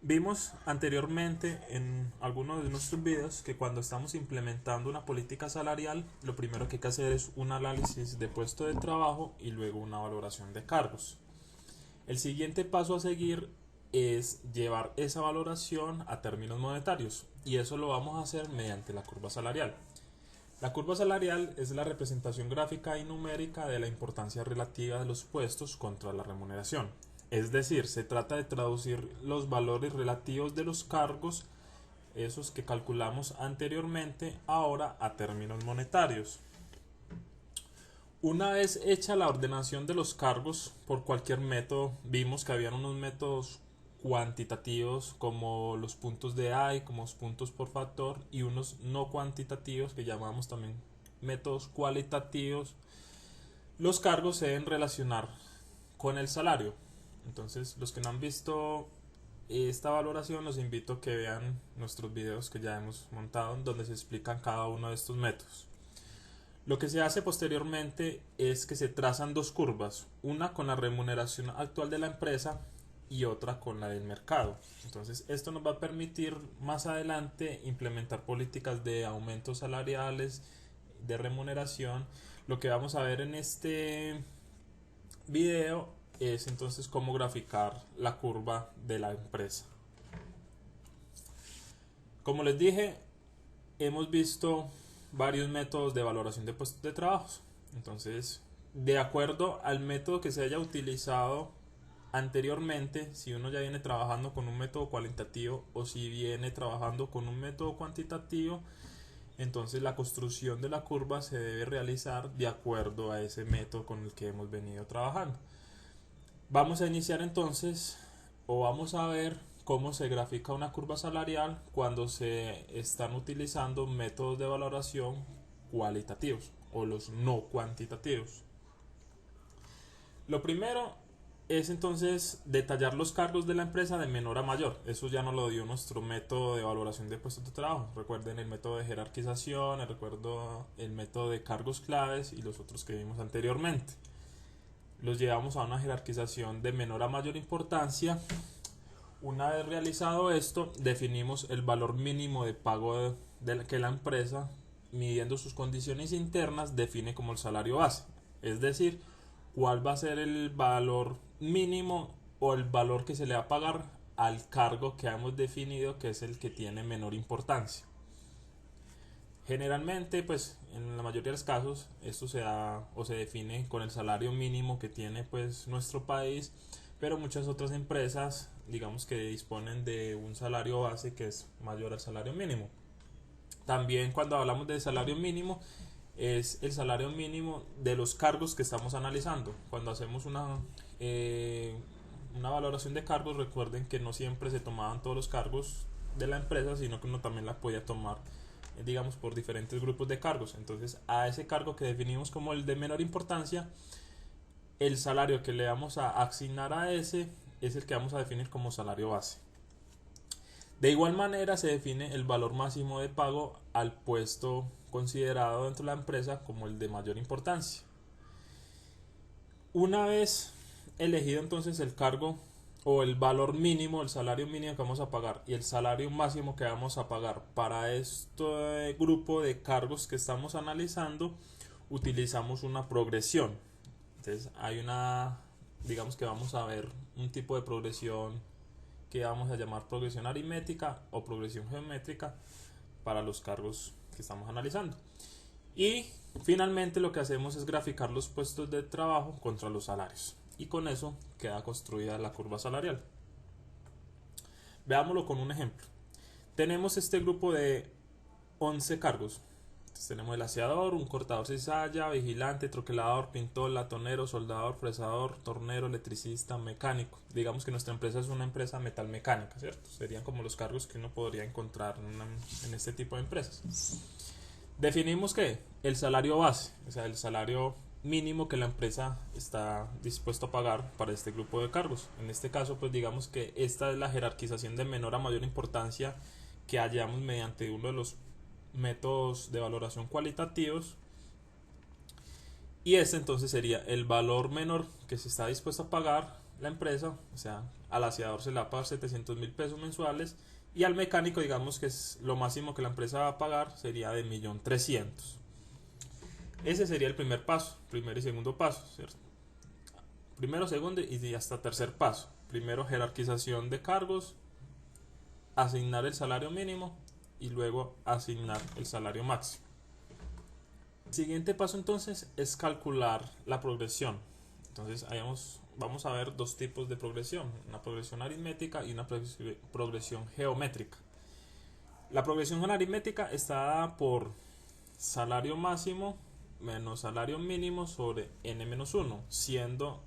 Vimos anteriormente en algunos de nuestros videos que cuando estamos implementando una política salarial, lo primero que hay que hacer es un análisis de puesto de trabajo y luego una valoración de cargos. El siguiente paso a seguir es llevar esa valoración a términos monetarios y eso lo vamos a hacer mediante la curva salarial. La curva salarial es la representación gráfica y numérica de la importancia relativa de los puestos contra la remuneración. Es decir, se trata de traducir los valores relativos de los cargos, esos que calculamos anteriormente, ahora a términos monetarios. Una vez hecha la ordenación de los cargos por cualquier método, vimos que habían unos métodos cuantitativos como los puntos de AI, como los puntos por factor, y unos no cuantitativos que llamamos también métodos cualitativos. Los cargos se deben relacionar con el salario. Entonces, los que no han visto esta valoración, los invito a que vean nuestros videos que ya hemos montado, donde se explican cada uno de estos métodos. Lo que se hace posteriormente es que se trazan dos curvas, una con la remuneración actual de la empresa y otra con la del mercado. Entonces esto nos va a permitir más adelante implementar políticas de aumentos salariales, de remuneración. Lo que vamos a ver en este video es entonces cómo graficar la curva de la empresa. Como les dije, hemos visto varios métodos de valoración de puestos de trabajo. Entonces, de acuerdo al método que se haya utilizado anteriormente, si uno ya viene trabajando con un método cualitativo o si viene trabajando con un método cuantitativo, entonces la construcción de la curva se debe realizar de acuerdo a ese método con el que hemos venido trabajando. Vamos a iniciar entonces, o vamos a ver cómo se grafica una curva salarial cuando se están utilizando métodos de valoración cualitativos o los no cuantitativos. Lo primero es entonces detallar los cargos de la empresa de menor a mayor. Eso ya nos lo dio nuestro método de valoración de puestos de trabajo. Recuerden el método de jerarquización, recuerdo el método de cargos claves y los otros que vimos anteriormente. Los llevamos a una jerarquización de menor a mayor importancia. Una vez realizado esto, definimos el valor mínimo de pago que la empresa, midiendo sus condiciones internas, define como el salario base. Es decir, cuál va a ser el valor mínimo o el valor que se le va a pagar al cargo que hemos definido, que es el que tiene menor importancia. Generalmente, pues en la mayoría de los casos, esto se da o se define con el salario mínimo que tiene pues nuestro país, pero muchas otras empresas, digamos que disponen de un salario base que es mayor al salario mínimo. También cuando hablamos de salario mínimo, es el salario mínimo de los cargos que estamos analizando. Cuando hacemos una valoración de cargos, recuerden que no siempre se tomaban todos los cargos de la empresa, sino que uno también la podía tomar digamos por diferentes grupos de cargos. Entonces a ese cargo que definimos como el de menor importancia, el salario que le vamos a asignar a ese es el que vamos a definir como salario base. De igual manera se define el valor máximo de pago al puesto considerado dentro de la empresa como el de mayor importancia. Una vez elegido entonces el cargo o el valor mínimo, el salario mínimo que vamos a pagar y el salario máximo que vamos a pagar para este grupo de cargos que estamos analizando, utilizamos una progresión. Entonces digamos que vamos a ver un tipo de progresión que vamos a llamar progresión aritmética o progresión geométrica para los cargos que estamos analizando. Y finalmente lo que hacemos es graficar los puestos de trabajo contra los salarios. Y con eso queda construida la curva salarial. Veámoslo con un ejemplo. Tenemos este grupo de 11 cargos. Entonces tenemos el aseador, un cortador cizalla, vigilante, troquelador, pintor, latonero, soldador, fresador, tornero, electricista, mecánico. Digamos que nuestra empresa es una empresa metalmecánica, ¿cierto? Serían como los cargos que uno podría encontrar en este tipo de empresas. Definimos que el salario base, o sea, el salario mínimo que la empresa está dispuesto a pagar para este grupo de cargos. En este caso, pues digamos que esta es la jerarquización de menor a mayor importancia que hallamos mediante uno de los métodos de valoración cualitativos. Y este entonces sería el valor menor que se está dispuesto a pagar la empresa, o sea, al aseador se le va a pagar 700.000 pesos mensuales y al mecánico, digamos que es lo máximo que la empresa va a pagar, sería de 1.300.000. Ese sería el primer paso, primer y segundo paso, ¿cierto? Primero, segundo y hasta tercer paso. Primero, jerarquización de cargos, asignar el salario mínimo y luego asignar el salario máximo. El siguiente paso entonces es calcular la progresión. Entonces vamos a ver dos tipos de progresión, una progresión aritmética y una progresión geométrica. La progresión aritmética está dada por salario máximo menos salario mínimo sobre n-1, siendo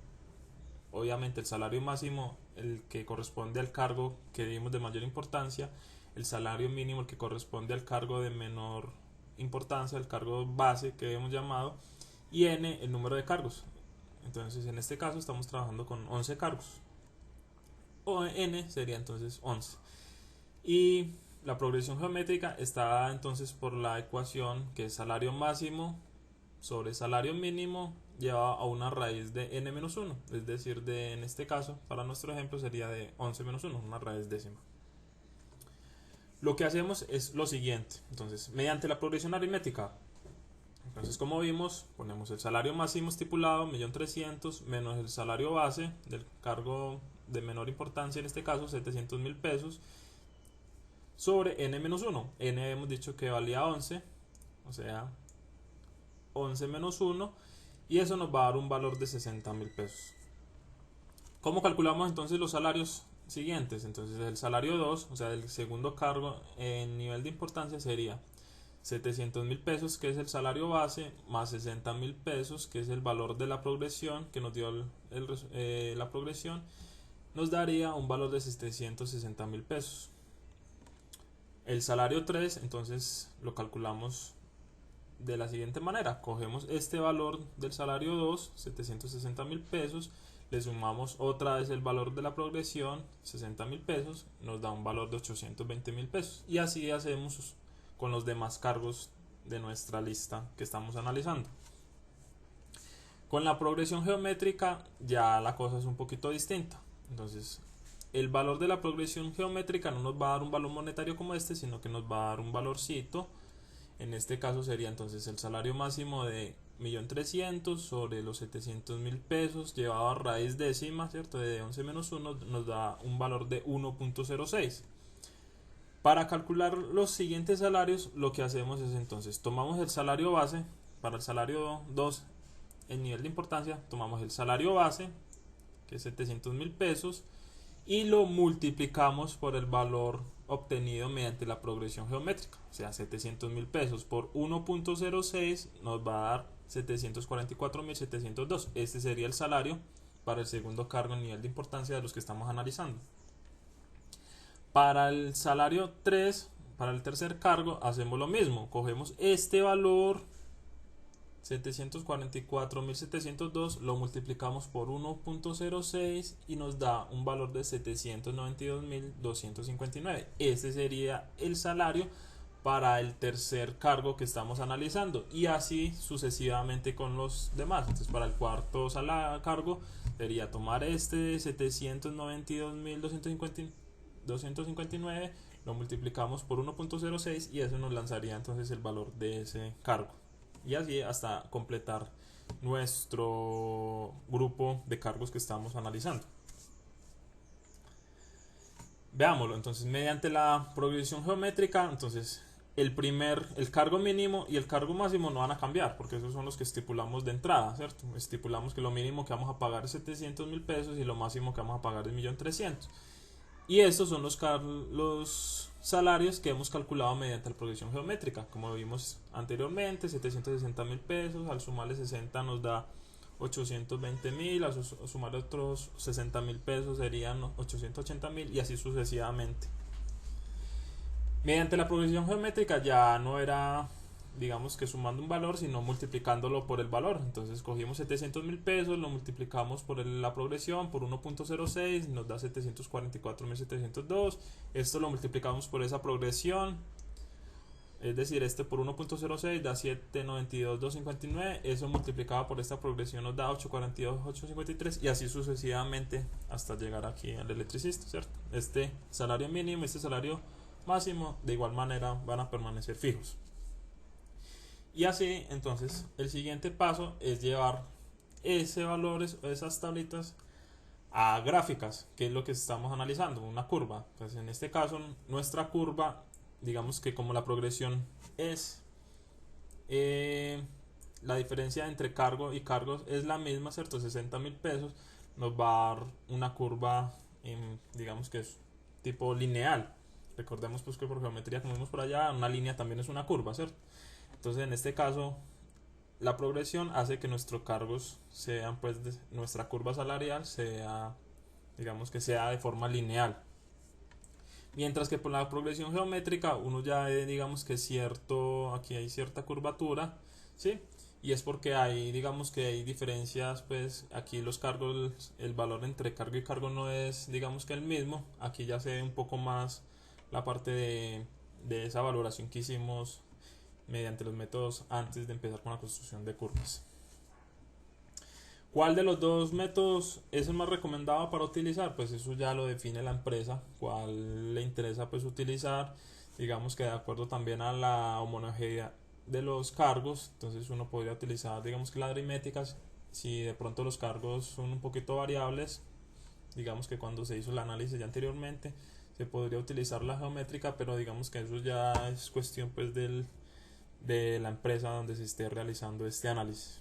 obviamente el salario máximo el que corresponde al cargo que dimos de mayor importancia, el salario mínimo el que corresponde al cargo de menor importancia, el cargo base que hemos llamado, y n el número de cargos. Entonces en este caso estamos trabajando con 11 cargos, o n sería entonces 11. Y la progresión geométrica está dada entonces por la ecuación que es salario máximo sobre salario mínimo llevado a una raíz de n-1, es decir, en este caso, para nuestro ejemplo, sería de 11-1, una raíz décima. Lo que hacemos es lo siguiente, entonces, mediante la progresión aritmética, entonces como vimos, ponemos el salario máximo estipulado, 1.300.000, menos el salario base del cargo de menor importancia, en este caso 700.000 pesos, sobre n-1. N hemos dicho que valía 11, o sea, 11 menos 1, y eso nos va a dar un valor de 60.000 pesos. ¿Cómo calculamos entonces los salarios siguientes? Entonces el salario 2, o sea, el segundo cargo en nivel de importancia sería 700.000 pesos, que es el salario base, más 60.000 pesos, que es el valor de la progresión que nos dio la progresión, nos daría un valor de 760.000 pesos. El salario 3, entonces lo calculamos de la siguiente manera: cogemos este valor del salario 2, 760.000 pesos, le sumamos otra vez el valor de la progresión, 60.000 pesos, nos da un valor de 820.000 pesos, y así hacemos con los demás cargos de nuestra lista que estamos analizando. Con la progresión geométrica ya la cosa es un poquito distinta. Entonces el valor de la progresión geométrica no nos va a dar un valor monetario como este, sino que nos va a dar un valorcito. En este caso sería entonces el salario máximo de 1.300.000 sobre los 700.000 pesos llevado a raíz décima, ¿cierto? De 11 menos 1 nos da un valor de 1.06. Para calcular los siguientes salarios, lo que hacemos es entonces tomamos el salario base. Para el salario 2 en nivel de importancia, tomamos el salario base, que es 700.000 pesos, y lo multiplicamos por el valor obtenido mediante la progresión geométrica, o sea, 700.000 pesos por 1.06 nos va a dar 744.702. Este sería el salario para el segundo cargo en nivel de importancia de los que estamos analizando. Para el salario 3, para el tercer cargo, hacemos lo mismo, cogemos este valor 744.702, lo multiplicamos por 1.06 y nos da un valor de 792.259. Este sería el salario para el tercer cargo que estamos analizando, y así sucesivamente con los demás. Entonces para el cuarto cargo sería tomar este 792.259, lo multiplicamos por 1.06 y eso nos lanzaría entonces el valor de ese cargo, y así hasta completar nuestro grupo de cargos que estamos analizando. Veámoslo entonces mediante la progresión geométrica. Entonces el cargo mínimo y el cargo máximo no van a cambiar, porque esos son los que estipulamos de entrada, ¿cierto? Estipulamos que lo mínimo que vamos a pagar es 700.000 pesos y lo máximo que vamos a pagar es 1.300.000. Y estos son los salarios que hemos calculado mediante la progresión geométrica, como vimos anteriormente. 760.000 pesos, al sumarle 60 nos da 820.000, al sumar otros 60.000 pesos serían 880.000, y así sucesivamente. Mediante la progresión geométrica ya no era, digamos, que sumando un valor, sino multiplicándolo por el valor. Entonces cogimos 700.000 pesos, lo multiplicamos por la progresión por 1.06, nos da 744.702. Esto lo multiplicamos por esa progresión es decir, este por 1.06 da 792.259, eso multiplicado por esta progresión nos da 842.853 y así sucesivamente hasta llegar aquí al electricista, ¿cierto? Este salario mínimo, este salario máximo, de igual manera van a permanecer fijos. Y así, entonces, el siguiente paso es llevar ese valores o esas tablitas a gráficas, que es lo que estamos analizando, una curva. Pues en este caso, nuestra curva, digamos que como la progresión es la diferencia entre cargo y cargos es la misma, ¿cierto? 60.000 pesos, nos va a dar una curva, digamos que es tipo lineal. Recordemos pues que por geometría, como vimos por allá, una línea también es una curva, ¿cierto? Entonces en este caso la progresión hace que nuestros cargos sean pues nuestra curva salarial sea, digamos que sea de forma lineal, mientras que por la progresión geométrica uno ya ve, digamos que cierto, aquí hay cierta curvatura, ¿sí? Y es porque hay, digamos que hay diferencias, pues aquí los cargos, el valor entre cargo y cargo no es, digamos que el mismo. Aquí ya se ve un poco más la parte de esa valoración que hicimos mediante los métodos antes de empezar con la construcción de curvas. ¿Cuál de los dos métodos es el más recomendado para utilizar? Pues eso ya lo define la empresa, cuál le interesa pues utilizar, digamos que de acuerdo también a la homogeneidad de los cargos. Entonces uno podría utilizar, digamos que la aritmética, si de pronto los cargos son un poquito variables, digamos que cuando se hizo el análisis ya anteriormente se podría utilizar la geométrica, pero digamos que eso ya es cuestión pues de la empresa donde se esté realizando este análisis.